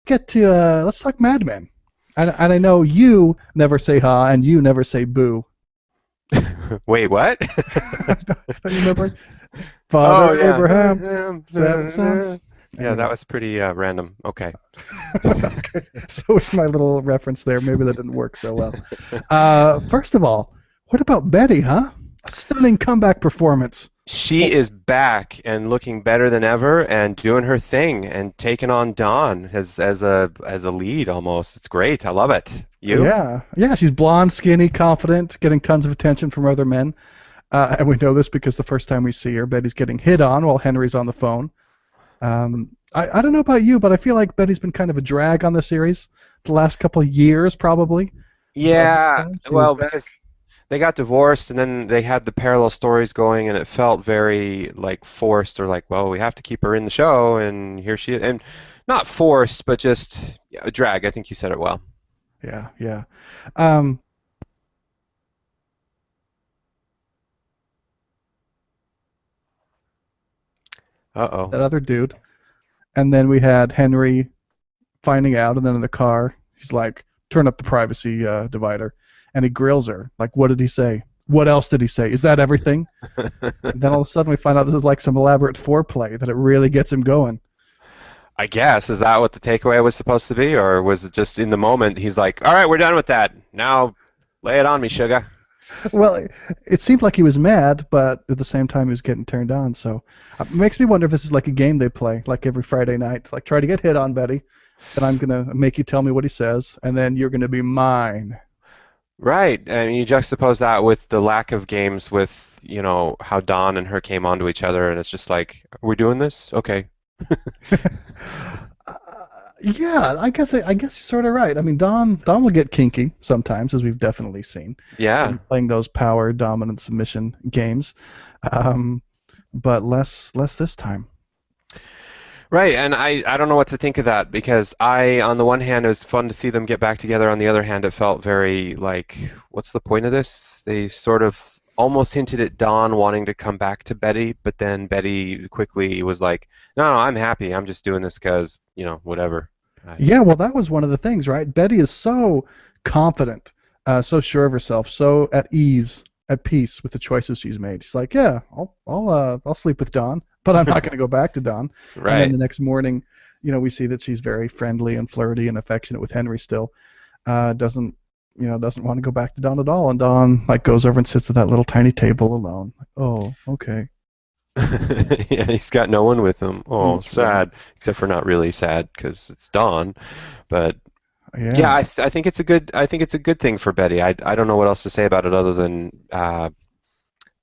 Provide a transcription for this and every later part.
Let's talk Mad Men. And I know you never say ha and you never say boo. Wait, what? Don't you remember? Oh Father yeah. Abraham, 7 sons. Yeah, that Anyway, was pretty random. Okay. okay. So was my little reference there. Maybe that didn't work so well. First of all, what about Betty? Huh? A stunning comeback performance. She Oh, is back and looking better than ever and doing her thing and taking on Dawn as a lead almost. It's great. I love it. You? yeah, yeah. She's blonde, skinny, confident, getting tons of attention from other men. And we know this because the first time we see her, Betty's getting hit on while Henry's on the phone. I don't know about you, but I feel like Betty's been kind of a drag on the series the last couple of years, probably. But this Yeah, time she was well, back. because they got divorced and then they had the parallel stories going and it felt very like forced or like, well, we have to keep her in the show and here she is. And not forced, but just yeah, a drag. I think you said it well. Yeah, yeah. Um, Uh-oh. that other dude. And then we had Henry finding out, and then in the car, he's like, turn up the privacy divider. And he grills her. Like, what did he say? What else did he say? Is that everything? And then all of a sudden we find out this is like some elaborate foreplay that it really gets him going. I guess, is that what the takeaway was supposed to be, or was it just in the moment he's like, all right, we're done with that. Now lay it on me, sugar. Well, it seemed like he was mad, but at the same time he was getting turned on. So it makes me wonder if this is like a game they play, like every Friday night. It's like, try to get hit on, Betty. Then I'm going to make you tell me what he says, and then you're going to be mine. Right. And you juxtapose that with the lack of games with, how Dawn and her came onto each other, and it's just like, we're doing this? Okay. Uh, yeah, I guess you're sort of right. I mean, Don will get kinky sometimes, as we've definitely seen Yeah. when playing those power dominant submission games, um, but less this time. Right, and I don't know what to think of that because on the one hand, it was fun to see them get back together. On the other hand, it felt very like, what's the point of this? They sort of almost hinted at Dawn wanting to come back to Betty, but then Betty quickly was like, no, no, I'm happy. I'm just doing this because, whatever. I, Yeah, well, that was one of the things, right? Betty is so confident, so sure of herself, so at ease, at peace with the choices she's made. She's like, yeah, I'll sleep with Don, but I'm not going to go back to Don. And then right. the next morning, we see that she's very friendly and flirty and affectionate with Henry still. Doesn't want to go back to Don at all. And Don like goes over and sits at that little tiny table alone. Like, oh, okay. Yeah, he's got no one with him. Oh, That's right. sad. Except for not really sad because it's Dawn. But yeah, Yeah. I think it's a good thing for Betty. I don't know what else to say about it other than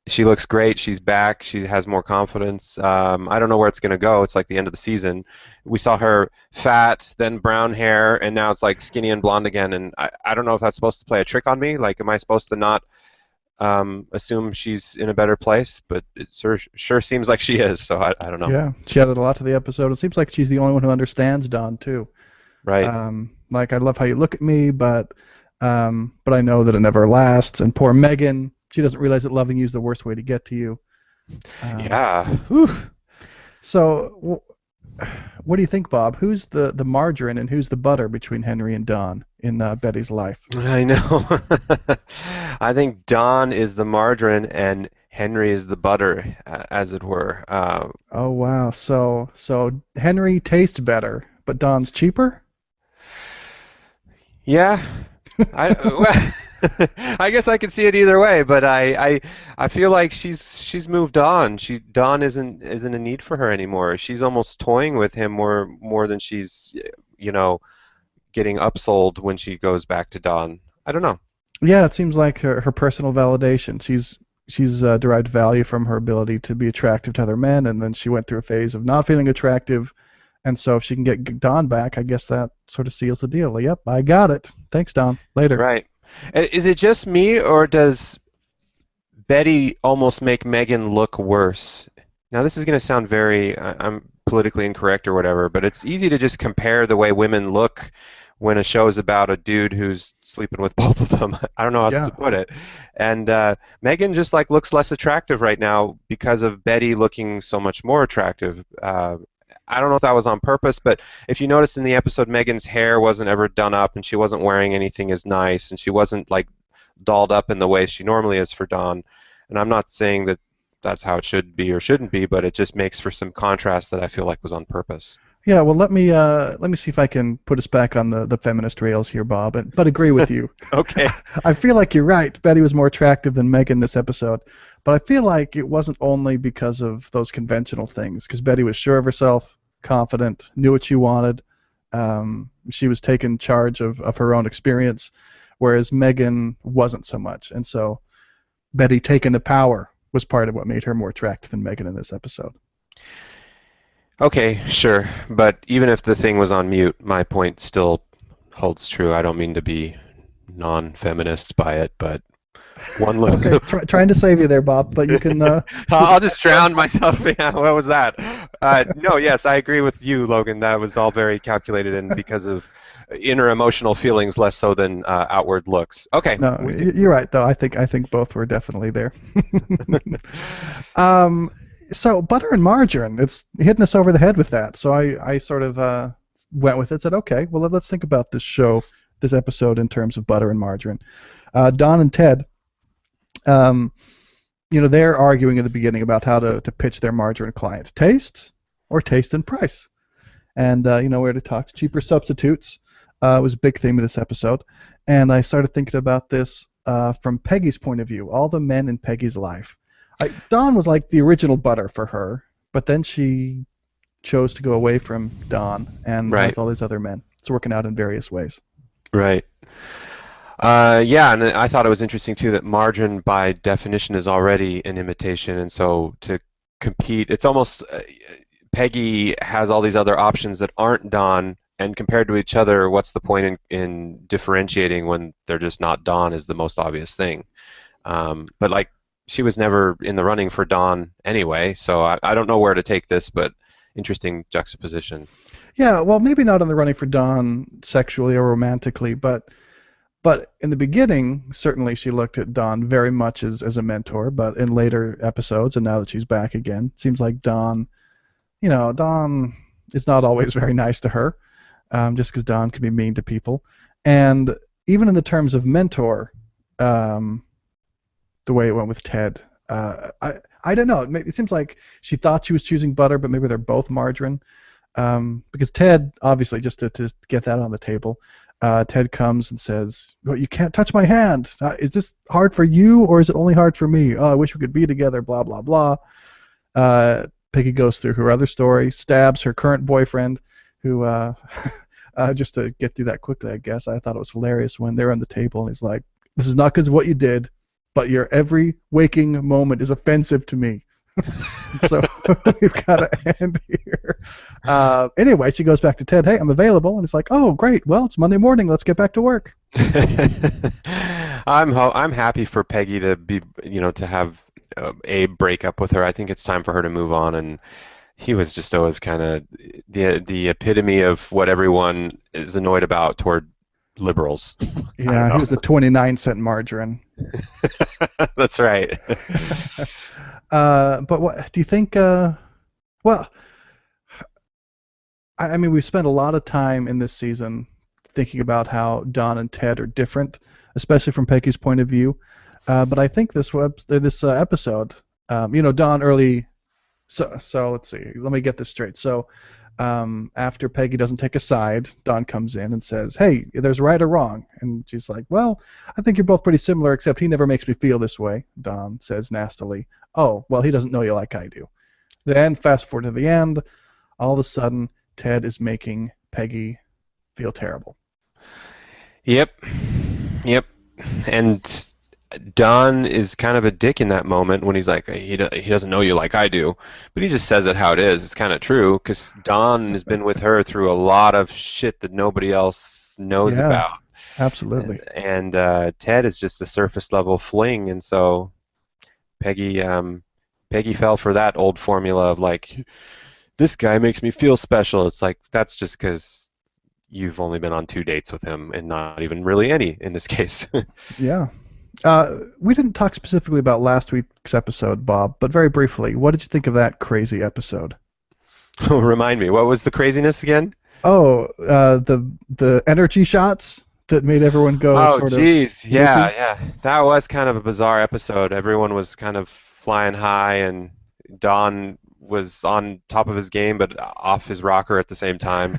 she looks great. She's back. She has more confidence. I don't know where it's going to go. It's like the end of the season. We saw her fat, then brown hair, and now it's like skinny and blonde again. And I don't know if that's supposed to play a trick on me. Like, am I supposed to not assume she's in a better place? But it sure seems like she is. So I don't know. Yeah. She added a lot to the episode. It seems like she's the only one who understands Don too. Right. Like I love how you look at me, but I know that it never lasts. And poor Megan, she doesn't realize that loving you is the worst way to get to you. Um, Yeah. Whew. so, what do you think, Bob? Who's the margarine and who's the butter between Henry and Don in Betty's life? I know. I think Don is the margarine and Henry is the butter, as it were. Oh wow, so Henry tastes better, but Don's cheaper. Yeah, well, I guess I could see it either way, but I feel like she's moved on. Dawn isn't a need for her anymore. She's almost toying with him more than she's, you know, getting upsold when she goes back to Dawn. I don't know. Yeah, it seems like her personal validation. She's derived value from her ability to be attractive to other men, and then she went through a phase of not feeling attractive. And so if she can get Don back, I guess that sort of seals the deal. Yep, I got it. Thanks, Don. Later. Right. Is it just me, or does Betty almost make Megan look worse? Now, this is going to sound very, I'm politically incorrect or whatever, but it's easy to just compare the way women look when a show is about a dude who's sleeping with both of them. I don't know how else Yeah. to put it. And Megan just looks less attractive right now because of Betty looking so much more attractive. I don't know if that was on purpose, but if you noticed in the episode, Megan's hair wasn't ever done up, and she wasn't wearing anything as nice, and she wasn't like dolled up in the way she normally is for Dawn. And I'm not saying that that's how it should be or shouldn't be, but it just makes for some contrast that I feel like was on purpose. Yeah, well, let me see if I can put us back on the feminist rails here, Bob, but agree with you. Okay. I feel like you're right. Betty was more attractive than Megan this episode, but I feel like it wasn't only because of those conventional things, because Betty was sure of herself, confident, knew what she wanted. She was taking charge of her own experience, whereas Megan wasn't so much. And so Betty taking the power was part of what made her more attractive than Megan in this episode. Okay, sure. But even if the thing was on mute, my point still holds true. I don't mean to be non-feminist by it, but one look. Okay, trying to save you there, Bob, but you can. I'll just drown myself. Yeah, what was that? No, yes, I agree with you, Logan. That was all very calculated and because of inner emotional feelings, less so than outward looks. Okay. No, you're right, though. I think both were definitely there. um, so butter and margarine, it's hitting us over the head with that. So I sort of went with it. Said, okay, well let's think about this show, this episode in terms of butter and margarine. Don and Ted. Um, they're arguing at the beginning about how to pitch their margarine clients. Taste or taste and price. And, where to talk. Cheaper substitutes was a big theme of this episode. And I started thinking about this from Peggy's point of view, all the men in Peggy's life. Don was like the original butter for her, but then she chose to go away from Don and Right. has all these other men. It's working out in various ways. Right. Yeah, and I thought it was interesting too that margarine, by definition, is already an imitation, and so to compete, it's almost Peggy has all these other options that aren't Dawn, and compared to each other, what's the point in differentiating when they're just not Dawn is the most obvious thing. But like she was never in the running for Dawn anyway, so I don't know where to take this, but interesting juxtaposition. Yeah, well, maybe not in the running for Don sexually or romantically, but in the beginning, certainly she looked at Don very much as a mentor. But in later episodes, and now that she's back again, it seems like Don is not always very nice to her, just because Don can be mean to people. And even in the terms of mentor, the way it went with Ted, I don't know. It seems like she thought she was choosing butter, but maybe they're both margarine. Because Ted, obviously, just to get that on the table, Ted comes and says, well, you can't touch my hand. Is this hard for you, or is it only hard for me? Oh, I wish we could be together, blah, blah, blah. Peggy goes through her other story, stabs her current boyfriend, who, just to get through that quickly, I guess, I thought it was hilarious when they're on the table, and he's like, this is not because of what you did, but your every waking moment is offensive to me. So we've got to end here. Anyway, she goes back to Ted. Hey, I'm available, and it's like, oh, great. Well, it's Monday morning. Let's get back to work. I'm happy for Peggy to be, to have Abe break up with her. I think it's time for her to move on. And he was just always kind of the epitome of what everyone is annoyed about toward liberals. Yeah, he was the 29-cent margarine. That's right. But what do you think? Well, I mean, we've spent a lot of time in this season thinking about how Don and Ted are different, especially from Peggy's point of view. But I think this episode, Don early. So let's see. Let me get this straight. So after Peggy doesn't take a side, Don comes in and says, hey, there's right or wrong. And she's like, well, I think you're both pretty similar, except he never makes me feel this way, Don says nastily. Oh, well, he doesn't know you like I do. Then fast forward to the end, all of a sudden, Ted is making Peggy feel terrible. Yep. Yep. And Don is kind of a dick in that moment when he's like, he doesn't know you like I do, but he just says it how it is. It's kind of true because Don has been with her through a lot of shit that nobody else knows Yeah, about. absolutely. And Ted is just a surface level fling, and so Peggy Peggy fell for that old formula of like, this guy makes me feel special. It's like that's just because you've only been on 2 dates with him and not even really any in this case. Yeah. We didn't talk specifically about last week's episode, Bob, but very briefly, what did you think of that crazy episode? Remind me, what was the craziness again? Oh, the energy shots that made everyone go Oh, sort of geez. Yeah, loopy. yeah. That was kind of a bizarre episode. Everyone was kind of flying high, and Don was on top of his game, but off his rocker at the same time.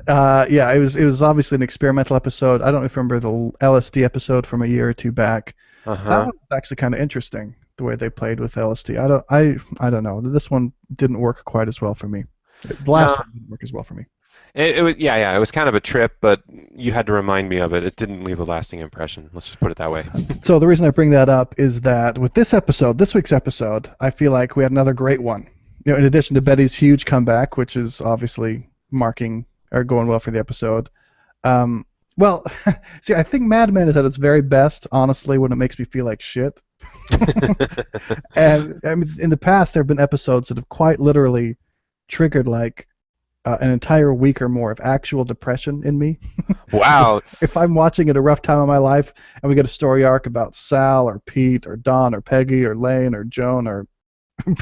Yeah, it was obviously an experimental episode. I don't know if you remember the LSD episode from a year or two back. That Uh-huh. one was actually kind of interesting the way they played with LSD. I don't know. This one didn't work quite as well for me. The last No, one didn't work as well for me. it was, yeah, yeah. It was kind of a trip, but you had to remind me of it. It didn't leave a lasting impression. Let's just put it that way. So the reason I bring that up is that with this episode, this week's episode, I feel like we had another great one. In addition to Betty's huge comeback, which is obviously marking or going well for the episode. Um, well, see, I think Mad Men is at its very best, honestly, when it makes me feel like shit. And I mean, in the past, there have been episodes that have quite literally triggered like an entire week or more of actual depression in me. Wow. If I'm watching at a rough time of my life and we get a story arc about Sal or Pete or Don or Peggy or Lane or Joan or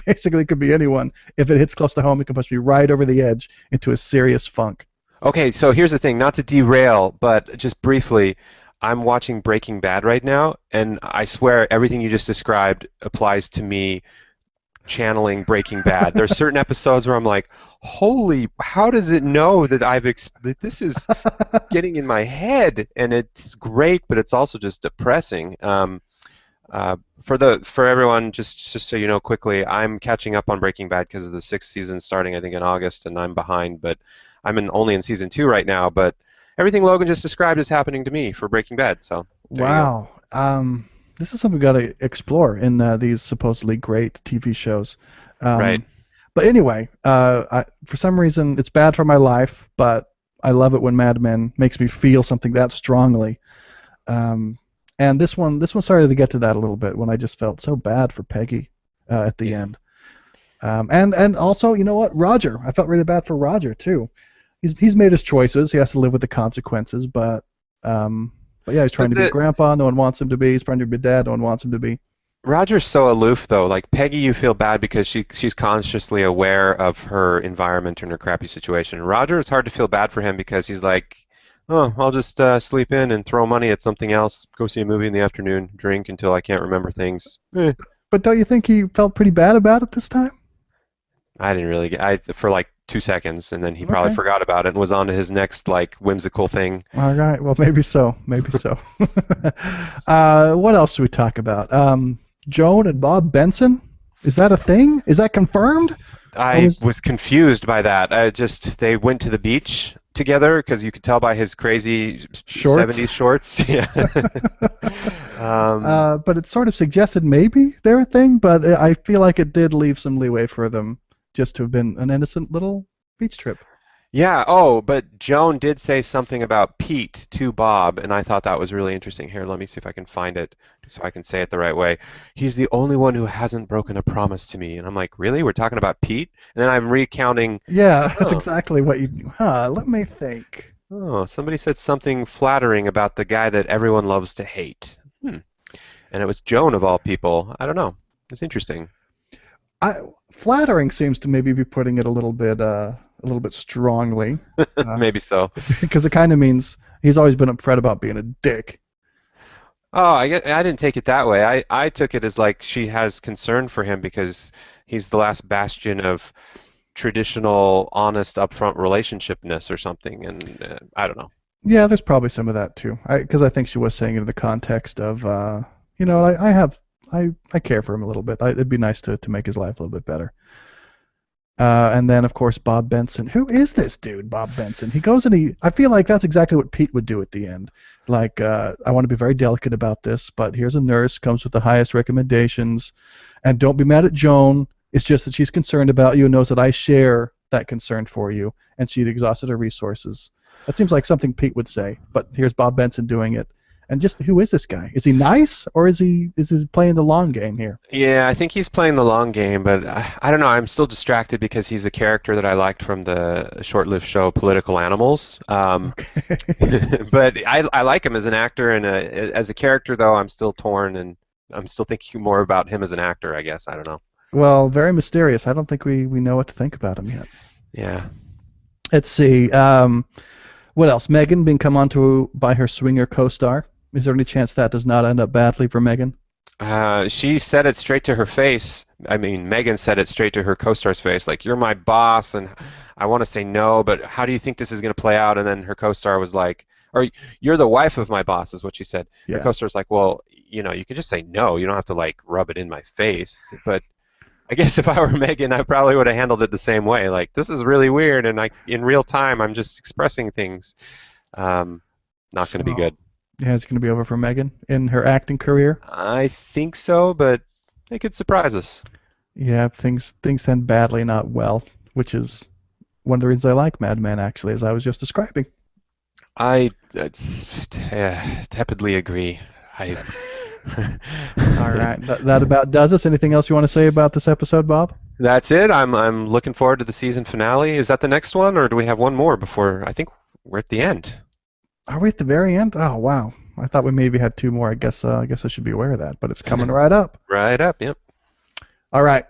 basically it could be anyone, if it hits close to home, it can push me right over the edge into a serious funk. Okay, so here's the thing, not to derail, but just briefly, I'm watching Breaking Bad right now, and I swear everything you just described applies to me channeling Breaking Bad. There's certain episodes where I'm like, holy, how does it know that that this is getting in my head? And it's great, but it's also just depressing. For everyone, just so you know quickly, I'm catching up on Breaking Bad because of the sixth season starting, I think, in August, and I'm behind, but only in season two right now. But everything Logan just described is happening to me for Breaking Bad. So there you go. Wow. This is something we got to explore in these supposedly great TV shows. Right. Um, but anyway, for some reason, it's bad for my life, but I love it when Mad Men makes me feel something that strongly. Um, and this one started to get to that a little bit when I just felt so bad for Peggy at the Yeah. end. And also, you know what, Roger, I felt really bad for Roger too. He's made his choices. He has to live with the consequences, but yeah, he's trying But to be a grandpa. No one wants him to be. He's trying to be a dad. No one wants him to be. Roger's so aloof though. Like Peggy, you feel bad because she's consciously aware of her environment and her crappy situation. Roger, it's hard to feel bad for him because he's like, oh, I'll just sleep in and throw money at something else, go see a movie in the afternoon, drink until I can't remember things. But don't you think he felt pretty bad about it this time? I didn't really get I for like 2 seconds, and then he probably Okay. forgot about it and was on to his next like whimsical thing. All right. Well, maybe so. Maybe so. What else do we talk about? Joan and Bob Benson. Is that a thing? Is that confirmed? Or I was was confused by that. I just they went to the beach together because you could tell by his crazy shorts? 70s shorts. Yeah. Um, But it sort of suggested maybe they're a thing, but I feel like it did leave some leeway for them just to have been an innocent little beach trip. yeah. Oh, but Joan did say something about Pete to Bob, and I thought that was really interesting. Here, let me see if I can find it so I can say it the right way. He's the only one who hasn't broken a promise to me. And I'm like, really? We're talking about Pete? And then I'm recounting, Yeah, that's oh, exactly what you. Huh? Let me think. oh, somebody said something flattering about the guy that everyone loves to hate. Hmm. And it was Joan of all people. I don't know. It's interesting. I flattering seems to maybe be putting it a little bit strongly, uh, Maybe so. because it kind of means he's always been upfront about being a dick. Oh, I didn't take it that way. I took it as like she has concern for him because he's the last bastion of traditional, honest, upfront relationshipness or something. And I don't know. Yeah, there's probably some of that too. Because I think she was saying it in the context of, I care for him a little bit. It'd be nice to make his life a little bit better. And then of course Bob Benson. Who is this dude, Bob Benson? He goes and I feel like that's exactly what Pete would do at the end. Like, I want to be very delicate about this, but here's a nurse, comes with the highest recommendations, and don't be mad at Joan. It's just that she's concerned about you and knows that I share that concern for you, and she'd exhausted her resources. That seems like something Pete would say, but here's Bob Benson doing it. And just who is this guy? Is he nice, or is he playing the long game here? Yeah, I think he's playing the long game, but I don't know. I'm still distracted because he's a character that I liked from the short-lived show Political Animals. Okay. But I like him as an actor, and as a character, though, I'm still torn, and I'm still thinking more about him as an actor, I guess. I don't know. Well, very mysterious. I don't think we know what to think about him yet. Yeah. Let's see. What else? Megan being come on to by her swinger co-star. Is there any chance that does not end up badly for Megan? She said it straight to her face. I mean, Megan said it straight to her co-star's face, like, "You're my boss, and I want to say no, but how do you think this is going to play out?" And then her co-star was like, or "You're the wife of my boss," is what she said. Her Yeah. co-star's like, "Well, you can just say no. You don't have to like rub it in my face." But I guess if I were Megan, I probably would have handled it the same way. Like, this is really weird, and in real time, I'm just expressing things. Um, Not going to be So good. yeah, it's going to be over for Megan in her acting career. I think so, but they could surprise us. Yeah, things end badly, not well, which is one of the reasons I like Mad Men, actually, as I was just describing. I tepidly agree. I All right, that about does us. Anything else you want to say about this episode, Bob? That's it. I'm looking forward to the season finale. Is that the next one, or do we have one more before? I think we're at the end. Are we at the very end? Oh wow, I thought we maybe had two more. I guess I should be aware of that, but it's coming right up. Right up. Yep. All right,